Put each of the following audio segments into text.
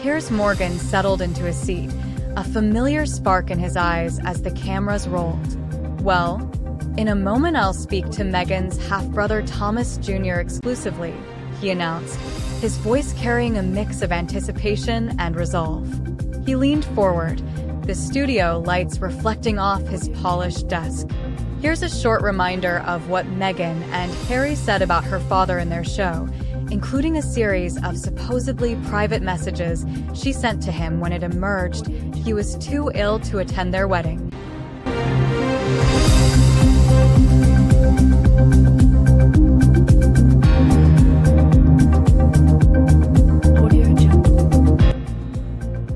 Piers Morgan settled into his seat, a familiar spark in his eyes as the cameras rolled. "Well, in a moment I'll speak to Meghan's half-brother Thomas Jr. exclusively," he announced, his voice carrying a mix of anticipation and resolve. He leaned forward, the studio lights reflecting off his polished desk. Here's a short reminder of what Meghan and Harry said about her father in their show, including a series of supposedly private messages she sent to him when it emerged he was too ill to attend their wedding.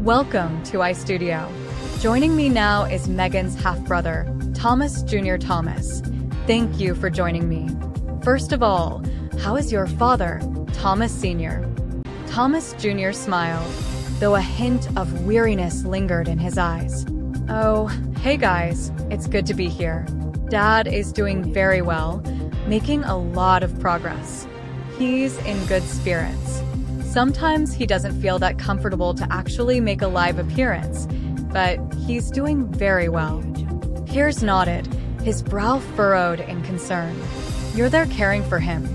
Welcome to iStudio. Joining me now is Meghan's half-brother, Thomas Jr. Thomas. Thank you for joining me. First of all, how is your father, Thomas Sr.? Thomas Jr. smiled, though a hint of weariness lingered in his eyes. "Oh, hey guys, it's good to be here. Dad is doing very well, making a lot of progress. He's in good spirits. Sometimes he doesn't feel that comfortable to actually make a live appearance, but he's doing very well." Piers nodded, his brow furrowed in concern. "You're there caring for him.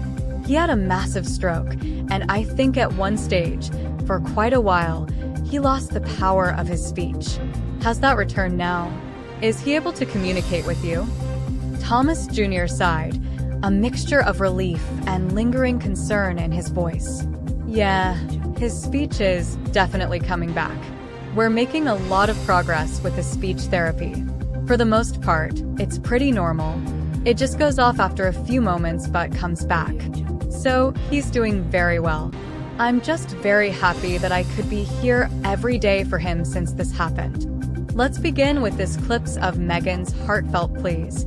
He had a massive stroke, and I think at one stage, for quite a while, he lost the power of his speech. Has that returned now? Is he able to communicate with you?" Thomas Jr. sighed, a mixture of relief and lingering concern in his voice. "Yeah, his speech is definitely coming back. We're making a lot of progress with his speech therapy. For the most part, it's pretty normal. It just goes off after a few moments but comes back. So he's doing very well. I'm just very happy that I could be here every day for him since this happened." Let's begin with this clips of Meghan's heartfelt pleas.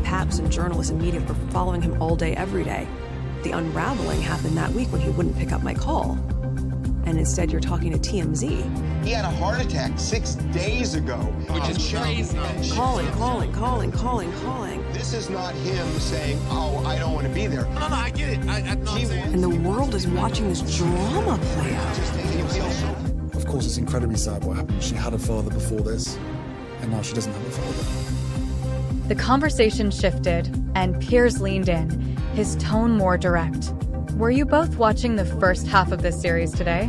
Paps and journalists and media were following him all day, every day. The unraveling happened that week when he wouldn't pick up my call. And instead you're talking to TMZ. He had a heart attack 6 days ago. Which is crazy. Calling. This is not him saying, "Oh, I don't want to be there." No, I get it. I know what I'm saying. And the world is watching this drama play out. He feels so. Of course, it's incredibly sad what happened. She had a father before this, and now she doesn't have a father. The conversation shifted, and Piers leaned in, his tone more direct. "Were you both watching the first half of this series today?"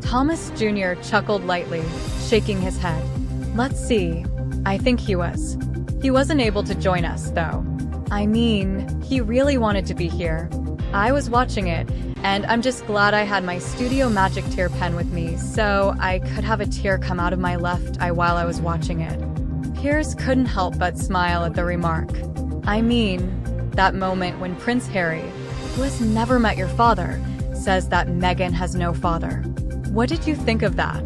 Thomas Jr. chuckled lightly, shaking his head. "Let's see. I think he was. He wasn't able to join us, though. I mean, he really wanted to be here. I was watching it, and I'm just glad I had my Studio Magic tear pen with me, so I could have a tear come out of my left eye while I was watching it." Piers couldn't help but smile at the remark. "I mean, that moment when Prince Harry, who has never met your father, says that Meghan has no father. What did you think of that?"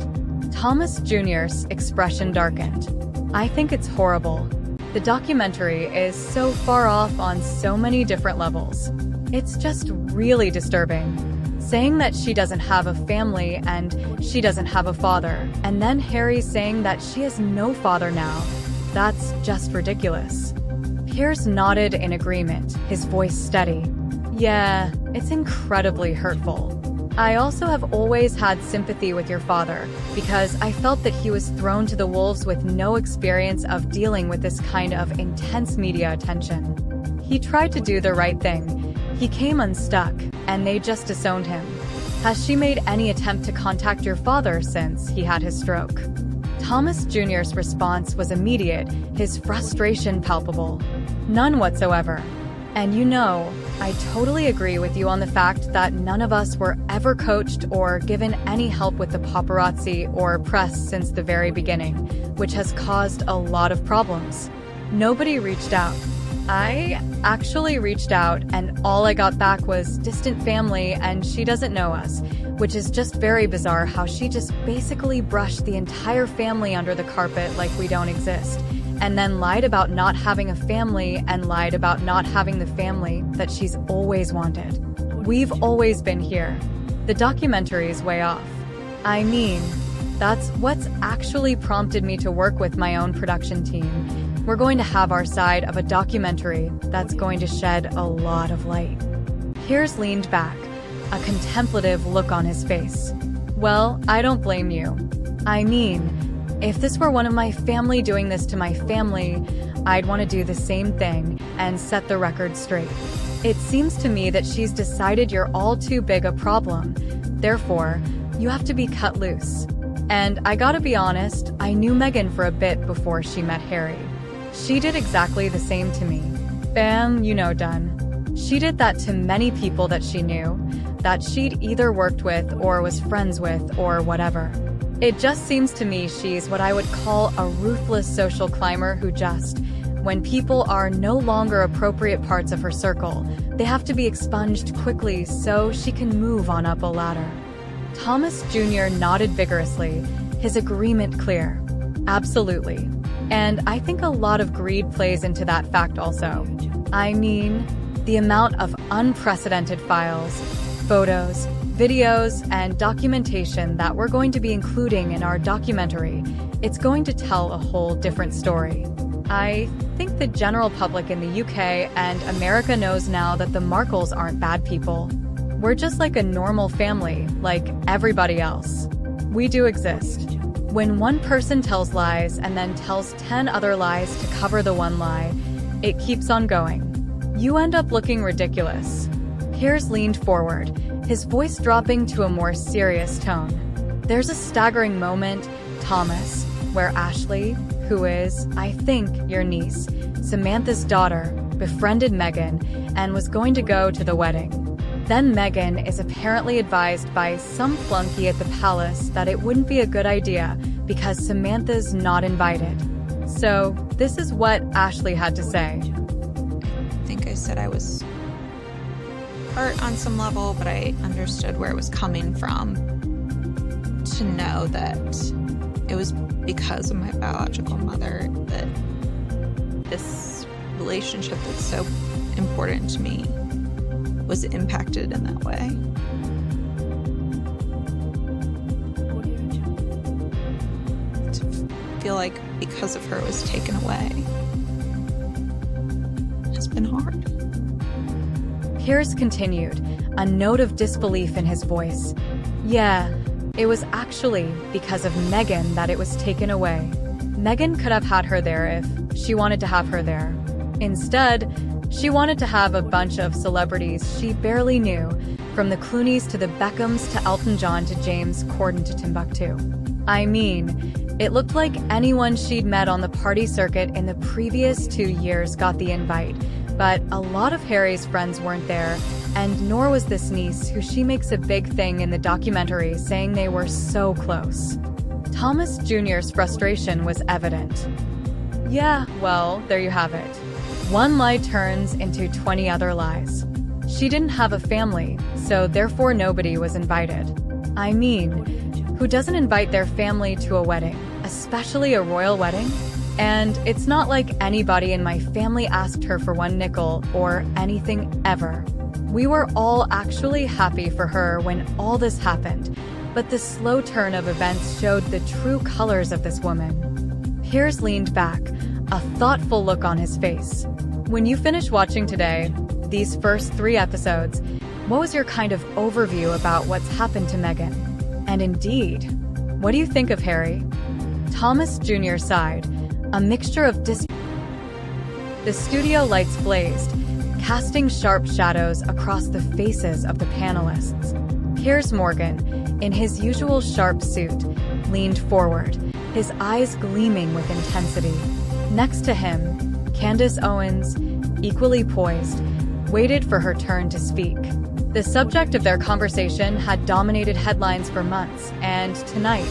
Thomas Jr.'s expression darkened. "I think it's horrible. The documentary is so far off on so many different levels. It's just really disturbing. Saying that she doesn't have a family and she doesn't have a father, and then Harry saying that she has no father now. That's just ridiculous." Piers nodded in agreement, his voice steady. "Yeah, it's incredibly hurtful. I also have always had sympathy with your father because I felt that he was thrown to the wolves with no experience of dealing with this kind of intense media attention. He tried to do the right thing. He came unstuck, and they just disowned him. Has she made any attempt to contact your father since he had his stroke?" Thomas Jr.'s response was immediate, his frustration palpable. "None whatsoever. And you know, I totally agree with you on the fact that none of us were ever coached or given any help with the paparazzi or press since the very beginning, which has caused a lot of problems. Nobody reached out. I actually reached out, and all I got back was distant family and she doesn't know us, which is just very bizarre how she just basically brushed the entire family under the carpet like we don't exist, and then lied about not having a family and lied about not having the family that she's always wanted. We've always been here. The documentary's way off. I mean, that's what's actually prompted me to work with my own production team. We're going to have our side of a documentary that's going to shed a lot of light." Piers leaned back, a contemplative look on his face. Well, I don't blame you. I mean, if this were one of my family doing this to my family, I'd want to do the same thing and set the record straight. It seems to me that she's decided you're all too big a problem. Therefore, you have to be cut loose. And I gotta be honest, I knew Meghan for a bit before she met Harry. She did exactly the same to me. Bam, you know, done. She did that to many people that she knew, that she'd either worked with or was friends with or whatever. It just seems to me she's what I would call a ruthless social climber who just, when people are no longer appropriate parts of her circle, they have to be expunged quickly so she can move on up a ladder. Thomas Jr. nodded vigorously, his agreement clear. Absolutely. And I think a lot of greed plays into that fact also. I mean, the amount of unprecedented files, photos, videos, and documentation that we're going to be including in our documentary, it's going to tell a whole different story. I think the general public in the UK and America knows now that the Markles aren't bad people. We're just like a normal family, like everybody else. We do exist. When one person tells lies and then tells 10 other lies to cover the one lie, it keeps on going. You end up looking ridiculous. Piers leaned forward, his voice dropping to a more serious tone. There's a staggering moment, Thomas, where Ashley, who is, I think, your niece, Samantha's daughter, befriended Meghan and was going to go to the wedding. Then Meghan is apparently advised by some flunky at the palace that it wouldn't be a good idea because Samantha's not invited. So, this is what Ashley had to say. I think I said I was hurt on some level, but I understood where it was coming from. To know that it was because of my biological mother that this relationship that's so important to me was impacted in that way. To feel like because of her it was taken away has been hard. Piers continued, a note of disbelief in his voice. Yeah, it was actually because of Meghan that it was taken away. Meghan could have had her there if she wanted to have her there. Instead, she wanted to have a bunch of celebrities she barely knew, from the Clooneys to the Beckhams to Elton John to James Corden to Timbuktu. I mean, it looked like anyone she'd met on the party circuit in the previous 2 years got the invite, but a lot of Harry's friends weren't there, and nor was this niece who she makes a big thing in the documentary saying they were so close. Thomas Jr.'s frustration was evident. Yeah, well, there you have it. One lie turns into 20 other lies. She didn't have a family, so therefore nobody was invited. I mean, who doesn't invite their family to a wedding, especially a royal wedding? And it's not like anybody in my family asked her for one nickel or anything ever. We were all actually happy for her when all this happened, but the slow turn of events showed the true colors of this woman. Piers leaned back, a thoughtful look on his face. When you finish watching today, these first 3 episodes, what was your kind of overview about what's happened to Meghan? And indeed, what do you think of Harry? Thomas Jr. sighed, a mixture of The studio lights blazed, casting sharp shadows across the faces of the panelists. Piers Morgan, in his usual sharp suit, leaned forward, his eyes gleaming with intensity. Next to him, Candace Owens, equally poised, waited for her turn to speak. The subject of their conversation had dominated headlines for months, and tonight,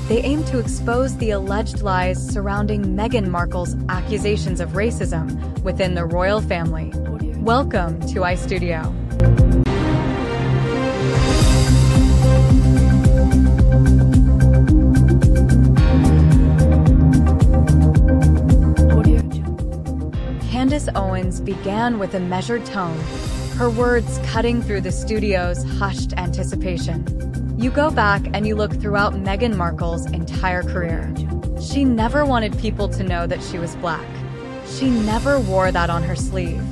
they aimed to expose the alleged lies surrounding Meghan Markle's accusations of racism within the royal family. Welcome to iStudio. Candace Owens began with a measured tone, her words cutting through the studio's hushed anticipation. You go back and you look throughout Meghan Markle's entire career. She never wanted people to know that she was black. She never wore that on her sleeve.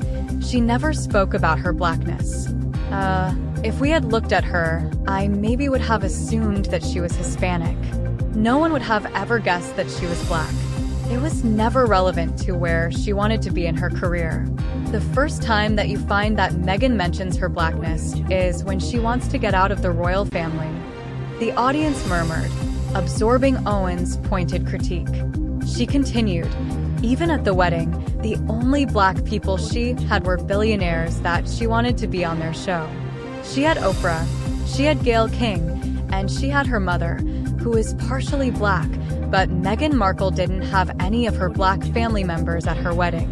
She never spoke about her blackness. If we had looked at her, I maybe would have assumed that she was Hispanic. No one would have ever guessed that she was Black. It was never relevant to where she wanted to be in her career. The first time that you find that Meghan mentions her Blackness is when she wants to get out of the royal family. The audience murmured, absorbing Owen's pointed critique. She continued, even at the wedding, the only Black people she had were billionaires that she wanted to be on their show. She had Oprah, she had Gayle King, and she had her mother, who is partially Black, but Meghan Markle didn't have any of her Black family members at her wedding.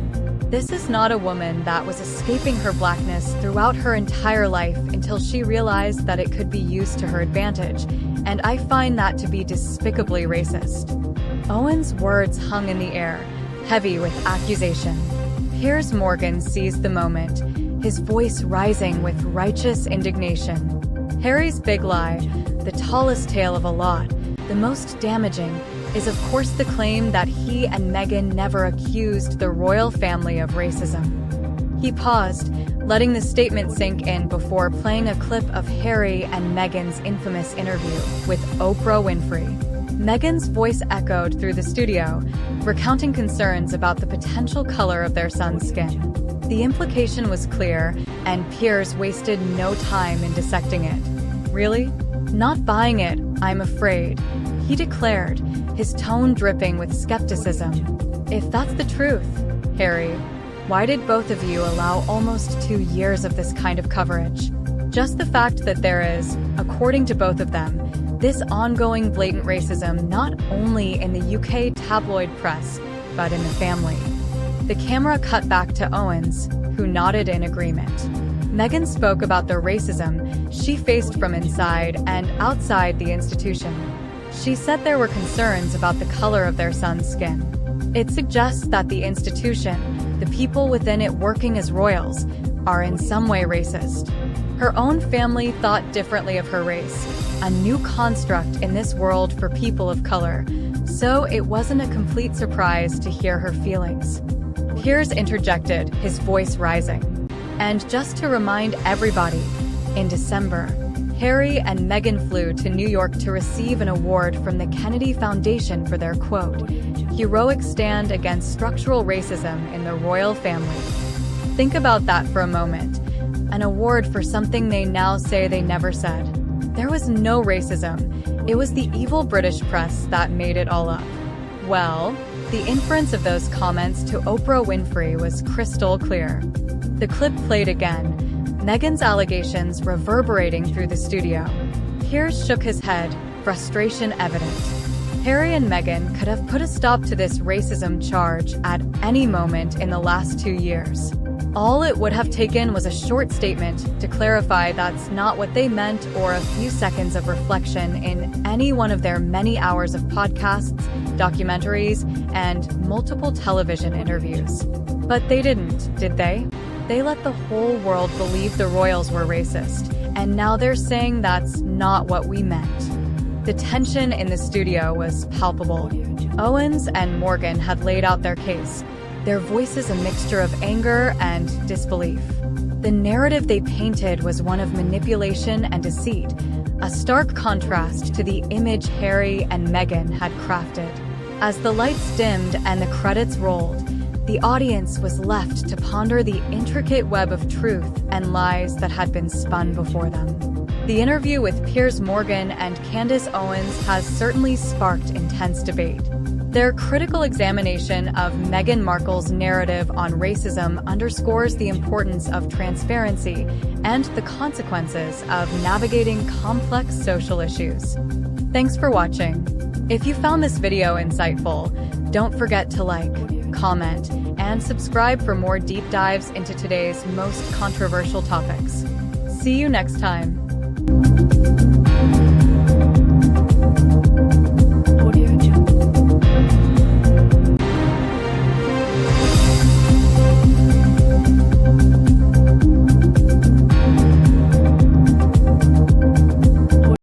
This is not a woman that was escaping her Blackness throughout her entire life until she realized that it could be used to her advantage, and I find that to be despicably racist. Owen's words hung in the air, heavy with accusation. Piers Morgan seized the moment, his voice rising with righteous indignation. Harry's big lie, the tallest tale of a lot, the most damaging, is of course the claim that he and Meghan never accused the royal family of racism. He paused, letting the statement sink in before playing a clip of Harry and Meghan's infamous interview with Oprah Winfrey. Meghan's voice echoed through the studio, recounting concerns about the potential color of their son's skin. The implication was clear, and Piers wasted no time in dissecting it. Really? Not buying it, I'm afraid, he declared, his tone dripping with skepticism. If that's the truth, Harry, why did both of you allow almost 2 years of this kind of coverage? Just the fact that there is, according to both of them, this ongoing blatant racism not only in the UK tabloid press, but in the family. The camera cut back to Owens, who nodded in agreement. Meghan spoke about the racism she faced from inside and outside the institution. She said there were concerns about the color of their son's skin. It suggests that the institution, the people within it working as royals, are in some way racist. Her own family thought differently of her race, a new construct in this world for people of color, so it wasn't a complete surprise to hear her feelings. Piers interjected, his voice rising. And just to remind everybody, in December, Harry and Meghan flew to New York to receive an award from the Kennedy Foundation for their, quote, heroic stand against structural racism in the royal family. Think about that for a moment. An award for something they now say they never said. There was no racism. It was the evil British press that made it all up. Well, the inference of those comments to Oprah Winfrey was crystal clear. The clip played again, Meghan's allegations reverberating through the studio. Piers shook his head, frustration evident. Harry and Meghan could have put a stop to this racism charge at any moment in the last 2 years. All it would have taken was a short statement to clarify that's not what they meant, or a few seconds of reflection in any one of their many hours of podcasts, documentaries, and multiple television interviews. But they didn't, did they? They let the whole world believe the royals were racist, and now they're saying that's not what we meant. The tension in the studio was palpable. Owens and Morgan had laid out their case, their voices a mixture of anger and disbelief. The narrative they painted was one of manipulation and deceit, a stark contrast to the image Harry and Meghan had crafted. As the lights dimmed and the credits rolled, the audience was left to ponder the intricate web of truth and lies that had been spun before them. The interview with Piers Morgan and Candace Owens has certainly sparked intense debate. Their critical examination of Meghan Markle's narrative on racism underscores the importance of transparency and the consequences of navigating complex social issues. Thanks for watching. If you found this video insightful, don't forget to like, comment, and subscribe for more deep dives into today's most controversial topics. See you next time.